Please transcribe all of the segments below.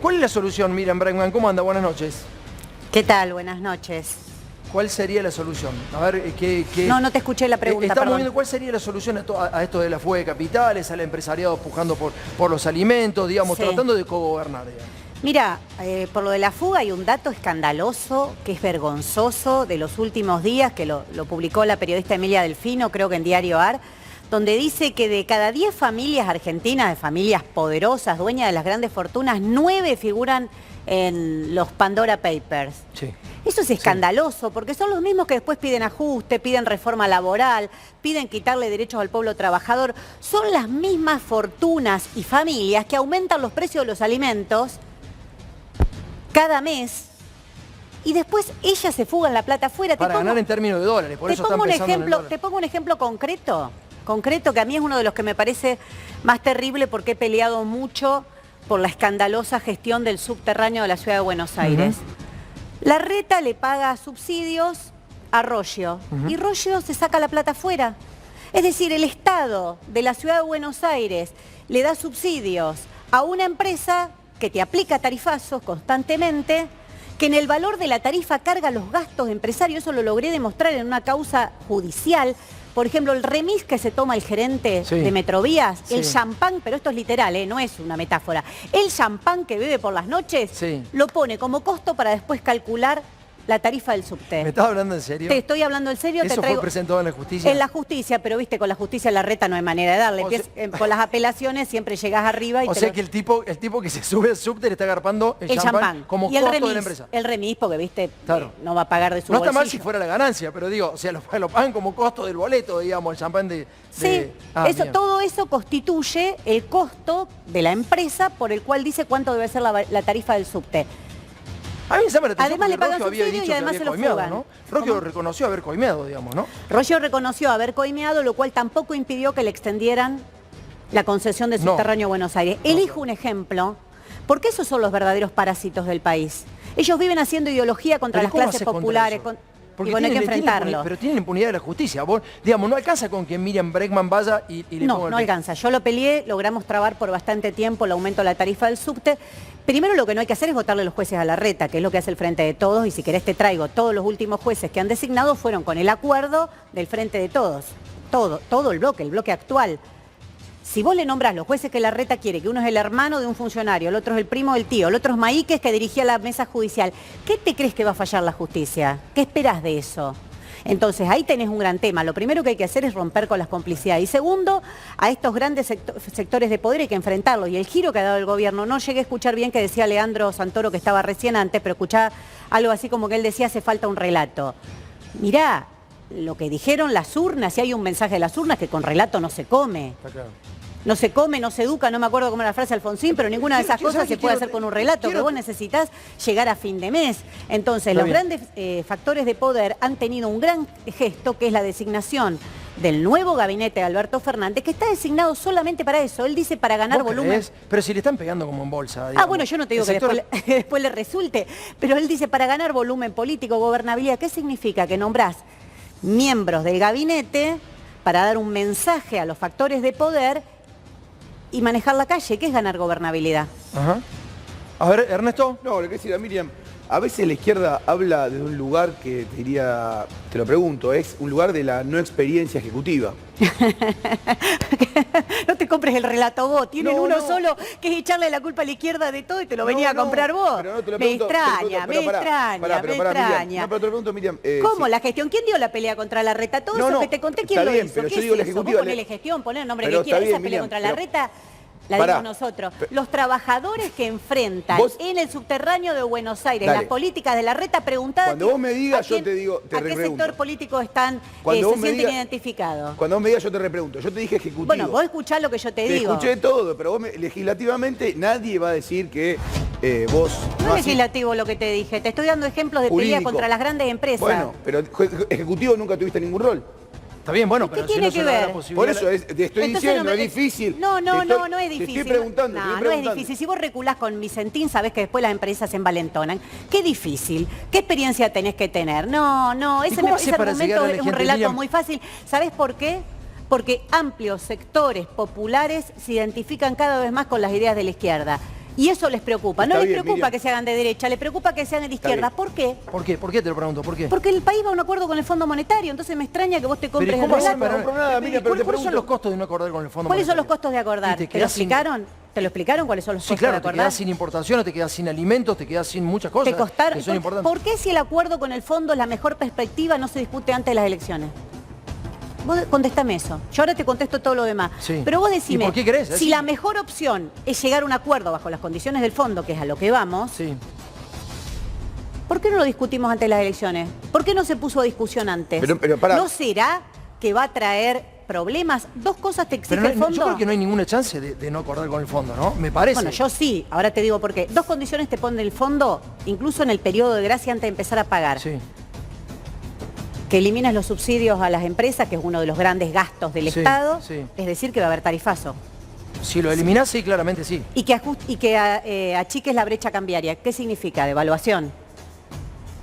¿Cuál es la solución, Miriam Bregman? ¿Cómo anda? Buenas noches. ¿Qué tal? Buenas noches. ¿Cuál sería la solución? A ver, ¿qué? No te escuché la pregunta, Estamos perdón. viendo cuál sería la solución a esto de la fuga de capitales, al empresariado pujando por los alimentos, digamos, Sí. tratando de cogobernar, digamos. Mira, por lo de la fuga hay un dato escandaloso, que es vergonzoso, de los últimos días, que lo publicó la periodista Emilia Delfino, creo que en Diario AR, donde dice que de cada 10 familias argentinas, de familias poderosas, dueñas de las grandes fortunas, 9 figuran en los Pandora Papers. Sí. Eso es escandaloso, porque son los mismos que después piden ajuste, piden reforma laboral, piden quitarle derechos al pueblo trabajador. Son las mismas fortunas y familias que aumentan los precios de los alimentos cada mes y después ellas se fugan la plata afuera. Para ganar en términos de dólares, por eso están pensando en el dólar. Te pongo un ejemplo concreto, que a mí es uno de los que me parece más terrible porque he peleado mucho por la escandalosa gestión del subterráneo de la ciudad de Buenos Aires. La Reta le paga subsidios a Roggio y Roggio se saca la plata afuera. Es decir, el Estado de la ciudad de Buenos Aires le da subsidios a una empresa que te aplica tarifazos constantemente, que en el valor de la tarifa carga los gastos empresarios. Eso lo logré demostrar en una causa judicial. Por ejemplo, el remis que se toma el gerente de Metrovías, el champán, pero esto es literal, no es una metáfora, el champán que bebe por las noches, lo pone como costo para después calcular la tarifa del subte. ¿Me estás hablando en serio? Te estoy hablando en serio. ¿Eso fue presentado en la justicia? En la justicia, pero viste, con la justicia la Reta no hay manera de darle. Con las apelaciones siempre llegás arriba y o sea que el tipo que se sube al subte le está agarpando el champán como costo de la empresa. El remis, porque viste, claro, no va a pagar de su No bolsillo. está mal si fuera la ganancia, pero digo, o sea, lo pagan como costo del boleto, digamos, el champán de... Sí, todo eso constituye el costo de la empresa por el cual dice cuánto debe ser la tarifa del subte. A mí me llama la atención además le pagan Roggio había subsidio dicho y además que se había lo coimeado, fugan. ¿no? Roggio reconoció haber coimeado, digamos, ¿no? Roggio reconoció haber coimeado, lo cual tampoco impidió que le extendieran la concesión del subterráneo a Buenos Aires. Elijo un ejemplo, porque esos son los verdaderos parásitos del país. Ellos viven haciendo ideología contra las clases populares. Porque y bueno, hay que enfrentarlo. Pero tienen impunidad de la justicia. Vos, digamos, no alcanza con que Miriam Bregman vaya y le ponga el... No alcanza. Yo lo peleé, logramos trabar por bastante tiempo el aumento de la tarifa del subte. Primero lo que no hay que hacer es votarle a los jueces a la Reta, que es lo que hace el Frente de Todos, y si querés te traigo, todos los últimos jueces que han designado fueron con el acuerdo del Frente de Todos. Todo el bloque actual. Si vos le nombrás los jueces que la Reta quiere, que uno es el hermano de un funcionario, el otro es el primo del tío, el otro es Maíquez que dirigía la mesa judicial, ¿qué te crees que va a fallar la justicia? ¿Qué esperás de eso? Entonces ahí tenés un gran tema. Lo primero que hay que hacer es romper con las complicidades. Y segundo, a estos grandes sectores de poder hay que enfrentarlos. Y el giro que ha dado el gobierno, no llegué a escuchar bien que decía Leandro Santoro, que estaba recién antes, pero escuchaba algo así como que él decía, hace falta un relato. Mirá, lo que dijeron las urnas, si hay un mensaje de las urnas, que con relato no se come. Está claro. No se come, no se educa, no me acuerdo cómo era la frase de Alfonsín, pero ninguna de esas cosas se puede hacer con un relato, que vos necesitas llegar a fin de mes. Entonces, los grandes factores de poder han tenido un gran gesto, que es la designación del nuevo gabinete de Alberto Fernández, que está designado solamente para eso. Él dice para ganar volumen. Pero si le están pegando como en bolsa, digamos. Bueno, yo no te digo que después le resulte, pero él dice para ganar volumen político, gobernabilidad. ¿Qué significa? Que nombrás miembros del gabinete para dar un mensaje a los factores de poder y manejar la calle, que es ganar gobernabilidad. A ver, Ernesto. No, lo que decía Miriam, a veces la izquierda habla de un lugar que te diría, te lo pregunto, es un lugar de la no experiencia ejecutiva. No te compres el relato vos, tienen uno solo que es echarle la culpa a la izquierda de todo y te lo venía a comprar vos. Pero no te lo me pregunto, extraña. Miriam, no, pero te lo pregunto, Miriam. ¿Cómo la gestión? ¿Quién dio la pelea contra la Reta? Todo eso que te conté, ¿quién lo hizo? Pero ¿Qué yo digo es la eso? ejecutiva. Vos ponele gestión, poné el nombre pero que quieras. Esa pelea Miriam, contra la Reta la dimos nosotros. Los trabajadores que enfrentan en el subterráneo de Buenos Aires las políticas de la Reta, preguntadas. Cuando vos me digas, yo te digo, te repregunto. ¿A qué sector político están, se sienten identificados? Cuando vos me digas, yo te repregunto. Yo te dije ejecutivo. Bueno, vos escuchás lo que yo te digo. Te escuché todo, pero vos legislativamente nadie va a decir que vos... No es legislativo lo que te dije. Te estoy dando ejemplos de pelea contra las grandes empresas. Bueno, pero ejecutivo nunca tuviste ningún rol. Está bien, bueno, pero si no se da la posibilidad... Por eso te estoy diciendo, es difícil. No es difícil. Te estoy preguntando. No es difícil. Si vos reculás con Vicentín, sabés que después las empresas se envalentonan. Qué difícil. ¿Qué experiencia tenés que tener? Ese argumento es un relato muy fácil. ¿Sabés por qué? Porque amplios sectores populares se identifican cada vez más con las ideas de la izquierda. Y eso les preocupa. Está No les bien, preocupa Miriam. que se hagan de derecha, les preocupa que se hagan de izquierda. bien. ¿Por qué? ¿Por qué? ¿Por qué te lo pregunto? ¿Por qué? Porque el país va a un acuerdo con el Fondo Monetario, entonces me extraña que vos te compres Pero el ¿cómo relato. hacer? no compro nada, Miriam, pero te ¿Cuáles son pregunto. los costos de no acordar con el Fondo ¿Cuáles son los Monetario? costos de acordar? Y te ¿Te lo quedás sin- explicaron? ¿Te lo explicaron cuáles son los Sí, costos claro, de te acordar? quedás sin importaciones, te quedás sin alimentos, te quedás sin muchas cosas Te costaron. que son importantes. ¿Por qué si el acuerdo con el fondo es la mejor perspectiva no se discute antes de las elecciones? Vos contestame eso. Yo ahora te contesto todo lo demás. Sí. Pero vos ¿Y decime, por qué querés? si Decime. la mejor opción es llegar a un acuerdo bajo las condiciones del fondo, que es a lo que vamos, Sí. ¿por qué no lo discutimos antes de las elecciones? ¿Por qué no se puso a discusión antes? Pero pará. ¿No será que va a traer problemas? Dos cosas te exige Pero el fondo. yo creo que no hay ninguna chance de no acordar con el fondo, ¿no? Me parece. Bueno, yo sí, ahora te digo por qué. Dos condiciones te pone el fondo, incluso en el periodo de gracia antes de empezar a pagar. Sí. Que eliminas los subsidios a las empresas, que es uno de los grandes gastos del Sí, Estado, sí. es decir, que va a haber tarifazo. Si lo eliminás, sí, claramente sí. Y que achiques la brecha cambiaria. ¿Qué significa? Devaluación.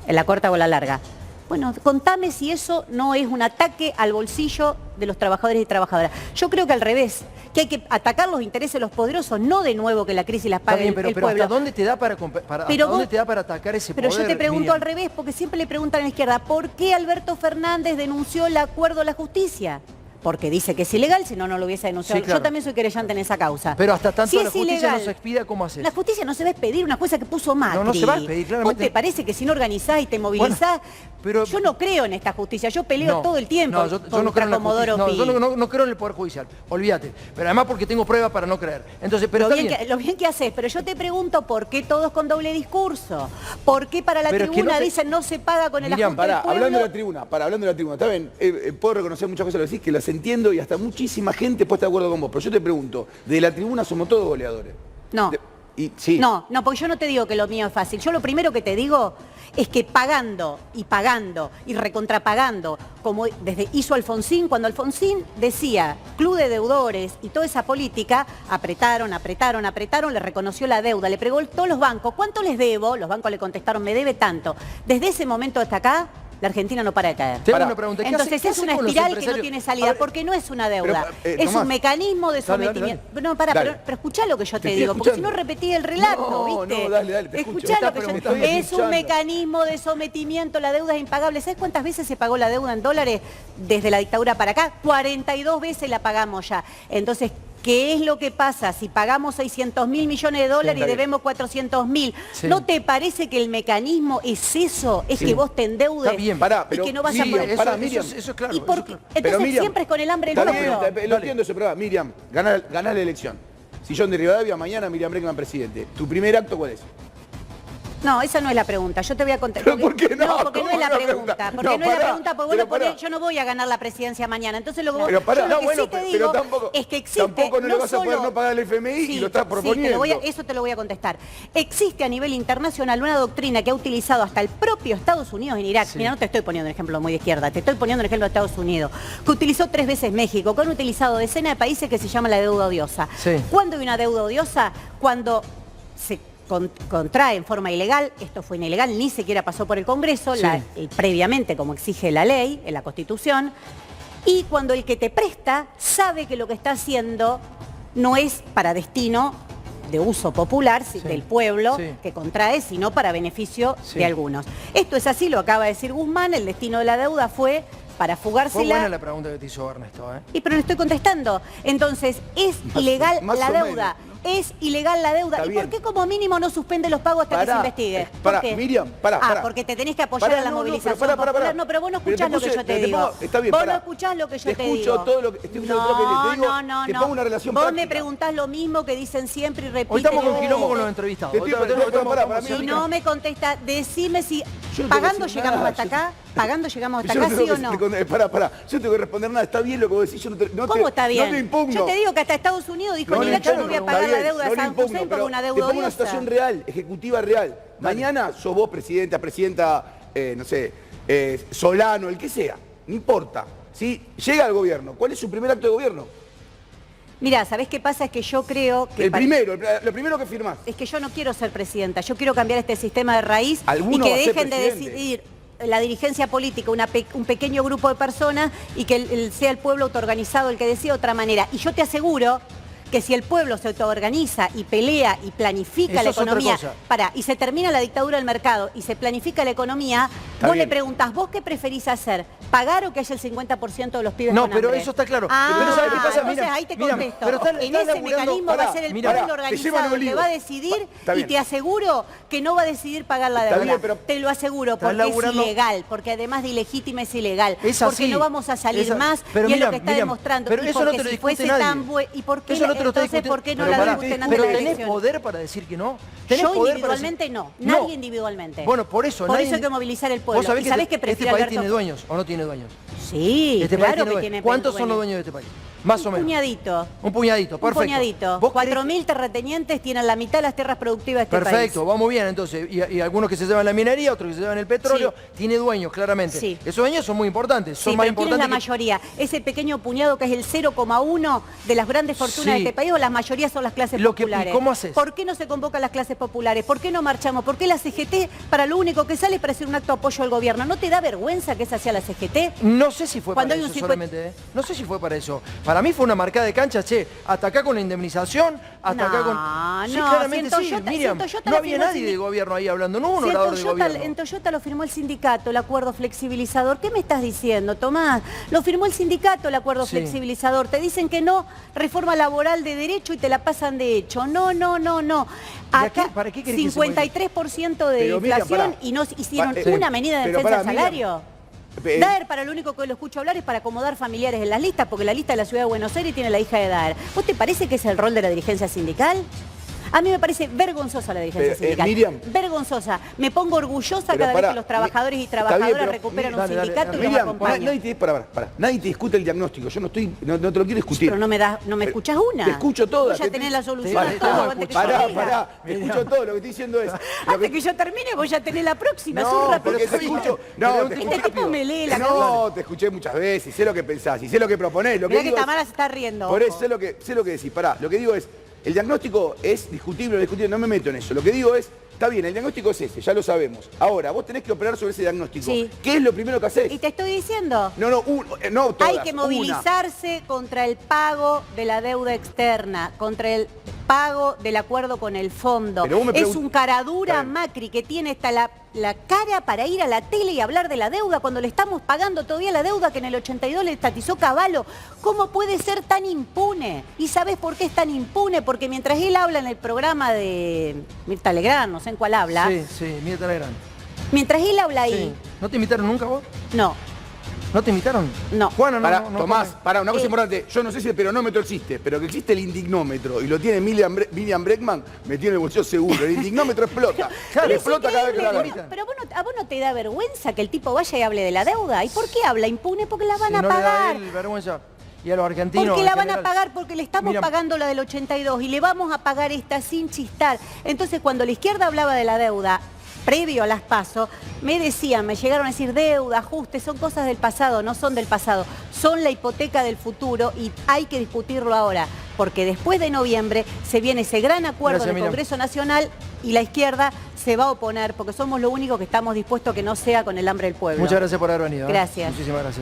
En la corta o la larga. Bueno, contame si eso no es un ataque al bolsillo de los trabajadores y trabajadoras. Yo creo que al revés, que hay que atacar los intereses de los poderosos, no de nuevo que la crisis las Está pague bien, el pero pueblo. ¿hasta dónde te da para Pero dónde vos- te da para atacar ese Pero poder? yo te pregunto Miriam? al revés, porque siempre le preguntan a la izquierda, ¿por qué Alberto Fernández denunció el acuerdo a la justicia? Porque dice que es ilegal, si no, no lo hubiese denunciado. Sí, claro. Yo también soy querellante en esa causa. Pero hasta tanto Si la es justicia ilegal, no se expida, ¿cómo haces? La justicia no se va a expedir, una jueza que puso Macri. No se va a expedir, claramente. ¿Vos te parece que si no organizás y te movilizás? pero- yo no creo en esta justicia, yo peleo No, todo el tiempo no, yo no contra creo en la Comodoro justicia. Pi. Yo no creo en el Poder Judicial, olvídate. Pero además porque tengo pruebas para no creer. Entonces, pero Lo está bien, bien. lo bien que haces, pero yo te pregunto por qué todos con doble discurso. ¿Por qué para la Pero es que tribuna no te- dicen no se paga con el Miriam, ajuste del pueblo? Hablando de la tribuna, está bien, puedo reconocer muchas cosas que decís, que las entiendo y hasta muchísima gente puede estar de acuerdo con vos, pero yo te pregunto, de la tribuna somos todos goleadores. No. Sí. No, porque yo no te digo que lo mío es fácil. Yo lo primero que te digo es que pagando y recontrapagando, como hizo Alfonsín, cuando Alfonsín decía club de deudores y toda esa política, apretaron, le reconoció la deuda, le preguntó a los bancos, ¿cuánto les debo? Los bancos le contestaron, me debe tanto. Desde ese momento hasta acá, la Argentina no para de caer. Te hago Pará. una pregunta. ¿qué Entonces hace- es qué una hace con los espiral que no empresarios? tiene A salida, ver, porque no es una deuda, pero, es Tomás, un mecanismo de dale, sometimiento. dale. No, Dale. pero escuchá lo que yo Te te estoy digo, porque si escuchando. no repetí el relato, No, ¿viste? no, dale, te escucho. Escuchá Me lo que estás yo preguntando, es un escuchando. mecanismo de sometimiento, la deuda es impagable. ¿Sabes cuántas veces se pagó la deuda en dólares desde la dictadura para acá? 42 veces la pagamos ya. Entonces, ¿qué es lo que pasa si pagamos 600.000 millones de dólares Sí, y está bien. debemos 400.000? Sí. ¿No te parece que el mecanismo es eso? Es Sí. que vos te endeudes Está bien, pará, y pero que no vas Miriam, a poder... pará, eso, Miriam. eso es claro. ¿Y eso por es qué? claro. Entonces Pero, Miriam, siempre es con el hambre del Está pueblo. bien, lo entiendo eso, pero Miriam, ganás la elección. Sillón de Rivadavia, mañana Miriam Bregman presidente. ¿Tu primer acto cuál es? No, esa no es la pregunta. Yo te voy a contestar. ¿Pero por qué no? porque no ¿Cómo es la no pregunta. pregunta? Porque No, no es la pará, pregunta, porque vos pero lo ponés, pará. yo no voy a ganar la presidencia mañana. Entonces lo que, Pero pará, yo lo no, que bueno, sí te pero digo tampoco- es que existe. tampoco no le vas a poder solo- no pagar el FMI y lo estás Sí, proponiendo. eso te lo voy a contestar. Existe a nivel internacional una doctrina que ha utilizado hasta el propio Estados Unidos en Irak. Sí. Mira, no te estoy poniendo un ejemplo muy de izquierda, te estoy poniendo un ejemplo de Estados Unidos, que utilizó 3 veces México, que han utilizado decenas de países que se llama la deuda odiosa. Sí. ¿Cuándo hay una deuda odiosa? Cuando se contrae en forma ilegal, esto fue ilegal, ni siquiera pasó por el Congreso, Sí. previamente como exige la ley, en la Constitución, y cuando el que te presta sabe que lo que está haciendo no es para destino de uso popular del pueblo Sí. que contrae, sino para beneficio Sí. de algunos. Esto es así, lo acaba de decir Guzmán, el destino de la deuda fue para Fue buena fugársela. la pregunta que te hizo Ernesto, ¿eh? Y pero le estoy contestando. Entonces, es ilegal más la o deuda. menos, Es ilegal la deuda. Está ¿Y bien. por qué como mínimo no suspende los pagos hasta que se Pará, investigue? pará, ¿Por qué? Miriam, pará, Ah, pará. porque te tenés que apoyar Pará, a la no, no, movilización pero pará. popular. No, pero vos no Pero escuchás lo que yo te digo. Está bien, Vos pará. no escuchás lo que yo te escucho digo. todo lo que, estoy escuchando todo lo que te digo, que ponga una relación Vos práctica. me preguntás lo mismo que dicen siempre y repiten. Hoy estamos con y quilombo con repiten. los entrevistados. Te estoy- Hoy pero estamos- pará, para mí- Si no me contesta, decime si Yo no te pagando voy a decir llegamos nada, hasta yo- acá, pagando llegamos hasta Yo acá, no sí tengo o no. Pará. Yo no tengo que responder nada. Está bien lo que vos decís. Yo no te, no ¿Cómo te- está bien? No te impugno. Yo te digo que hasta Estados Unidos dijo No en le Irak yo no impugno, voy a está pagar la bien, deuda de no le San impugno, Hussein por pero una te deuda pongo una odiosa. situación real, ejecutiva real. Mañana sos vos presidenta, no sé, Solano, el que sea. No importa. ¿Sí? Llega al gobierno. ¿Cuál es su primer acto de gobierno? Mira, ¿sabés qué pasa? Es que yo creo que... Lo primero que firmás. Es que yo no quiero ser presidenta, yo quiero cambiar este sistema de raíz y Alguno que va a ser dejen de presidente. decidir la dirigencia política, un pequeño grupo de personas y que sea el pueblo autoorganizado el que decida de otra manera. Y yo te aseguro que si el pueblo se autoorganiza y pelea y planifica Eso la es otra economía, cosa. y se termina la dictadura del mercado y se planifica la economía, Está vos bien. le preguntás, ¿vos qué preferís hacer? ¿Pagar o que haya el 50% de los pibes No, con pero hambre? eso está claro. Ah, Pero ¿sabes qué pasa? entonces Mira, ahí te mira, contesto. pero está en ese laburando- mecanismo va a pará, ser el mirá, pueblo te llevan organizado un el que lío. va a decidir Está y bien. te aseguro que no va a decidir pagar la Está deuda. bien, pero- Te lo aseguro, Estás porque laburando- es ilegal, porque además de ilegítima es ilegal. Es porque así. no vamos a salir Esa- más pero y es Miriam, lo que está Miriam, demostrando. pero y eso no porque te lo si discute fuese nadie. tan bueno, ¿y por qué, Eso no te lo está entonces por qué no discutiendo. la Pero discuten pará, antes pero de la tenés elección? poder para decir que no. ¿Tenés Yo poder para individualmente decir- no, nadie individualmente. Bueno, por eso. Por nadie- eso hay que movilizar el pueblo. ¿Vos sabés ¿Y que sabés este que prefiere país Alberto- tiene dueños o no tiene dueños? Sí, Este país claro tiene que dueños. tiene ¿Cuántos son los dueños? dueños de este país? Más o menos. Puñadito. Un puñadito, Un perfecto. puñadito. ¿Vos creés 4.000 terratenientes tienen la mitad de las tierras productivas de este país. Perfecto, vamos bien entonces. Y algunos que se llevan la minería, otros que se llevan el petróleo, tiene dueños, claramente. Sí. Esos dueños son muy importantes, son Sí, más pero ¿quién es la importantes. mayoría? ¿Ese pequeño puñado que es el 0,1 de las grandes fortunas Sí. de este país o la mayoría son las clases Lo que- ¿y populares? cómo haces? ¿Por qué no se convocan las clases populares? ¿Por qué no marchamos? ¿Por qué la CGT para lo único que sale es para hacer un acto de apoyo al gobierno? ¿No te da vergüenza que esa sea la CGT? No sé si fue Cuando para hay eso un 50 solamente, ¿eh? No sé si fue para eso. Para mí fue una marcada de cancha, che, hasta acá con la indemnización, hasta acá con... Sí, no, claramente si en sí, Toyota- Miriam. si en Toyota No la había firmó el nadie de sindic- gobierno ahí hablando, no hubo un Si orador de en gobierno. Toyota lo firmó el sindicato, el acuerdo flexibilizador. ¿Qué me estás diciendo, Tomás? Lo firmó el sindicato, el acuerdo Sí. flexibilizador. Te dicen que no, reforma laboral de derecho y te la pasan de hecho. No, no, no, no. ¿Y a Acá qué- para qué querés que se 53% de Pero, Miriam, inflación pará. y no hicieron Sí. una medida de Pero defensa pará, del Miriam. salario. Daer, para lo único que lo escucho hablar es para acomodar familiares en las listas, porque la lista de la Ciudad de Buenos Aires tiene la hija de Daer. ¿Vos te parece que es el rol de la dirigencia sindical? A mí me parece vergonzosa la dirigencia Pero, sindical. Miriam. Vergonzosa. Me pongo orgullosa Pero cada vez pará, que los trabajadores y está bien, trabajadoras pero recuperan un dale, dale, sindicato y los Miriam, acompañan. nadie te discute el diagnóstico. Yo no te lo quiero discutir. Pero no me escuchás una. Te escucho toda. Vos ya tenés la solución Vale, a todo vamos a antes que yo Pará, diga. pará. Te escucho todo. Lo que estoy diciendo es... Antes que yo termine, vos ya tenés la próxima. No, sos rápido. porque te escucho. No, Pero te este escucho tipo me lee la No, cabeza. te escuché muchas veces. Y sé lo que pensás. Y sé lo que proponés. Lo que Mirá que digo es- Tamara se está riendo. Por ojo. eso sé lo que decís. Pará, lo que digo es, el diagnóstico es discutible o discutible, no me meto en eso. Lo que digo es, está bien, el diagnóstico es ese, ya lo sabemos. Ahora, vos tenés que operar sobre ese diagnóstico. Sí. ¿Qué es lo primero que hacés? Y te estoy diciendo. No todas, Hay que una. movilizarse contra el pago de la deuda externa, contra el pago del acuerdo con el fondo. Pero vos me Es pregun- un caradura Está bien. Macri que tiene hasta la cara para ir a la tele y hablar de la deuda cuando le estamos pagando todavía la deuda que en el 82 le estatizó Cavallo. ¿Cómo puede ser tan impune? ¿Y sabes por qué es tan impune? Porque mientras él habla en el programa de Mirta Legrand, no sé en cuál habla, Sí, Mirta Legrand. mientras él habla ahí, Sí. ¿No te invitaron nunca vos? no, ¿No te invitaron? No. Juana, Pará, no. Tomás, pará, una cosa Eh. importante. Yo no sé si el peronómetro existe, pero que existe el indignómetro y lo tiene Miriam Breckman, metido en el bolsillo seguro. El indignómetro explota. Claro, Pero explota cada vez que la increíble, agarran. pero a vos no te da vergüenza que el tipo vaya y hable de la deuda. ¿Y por qué habla impune? Porque la van Si a no le da a pagar. él vergüenza. Y a los argentinos. Porque en la van a general. pagar, porque le estamos Mira, pagando la del 82 y le vamos a pagar esta sin chistar. Entonces, cuando la izquierda hablaba de la deuda, previo a las PASO, me llegaron a decir deuda, ajustes, son cosas del pasado, no son del pasado, son la hipoteca del futuro y hay que discutirlo ahora, porque después de noviembre se viene ese gran acuerdo Gracias, del Miriam. Congreso Nacional y la izquierda se va a oponer, porque somos lo único que estamos dispuestos a que no sea con el hambre del pueblo. Muchas gracias por haber venido. ¿eh? Gracias. Muchísimas gracias.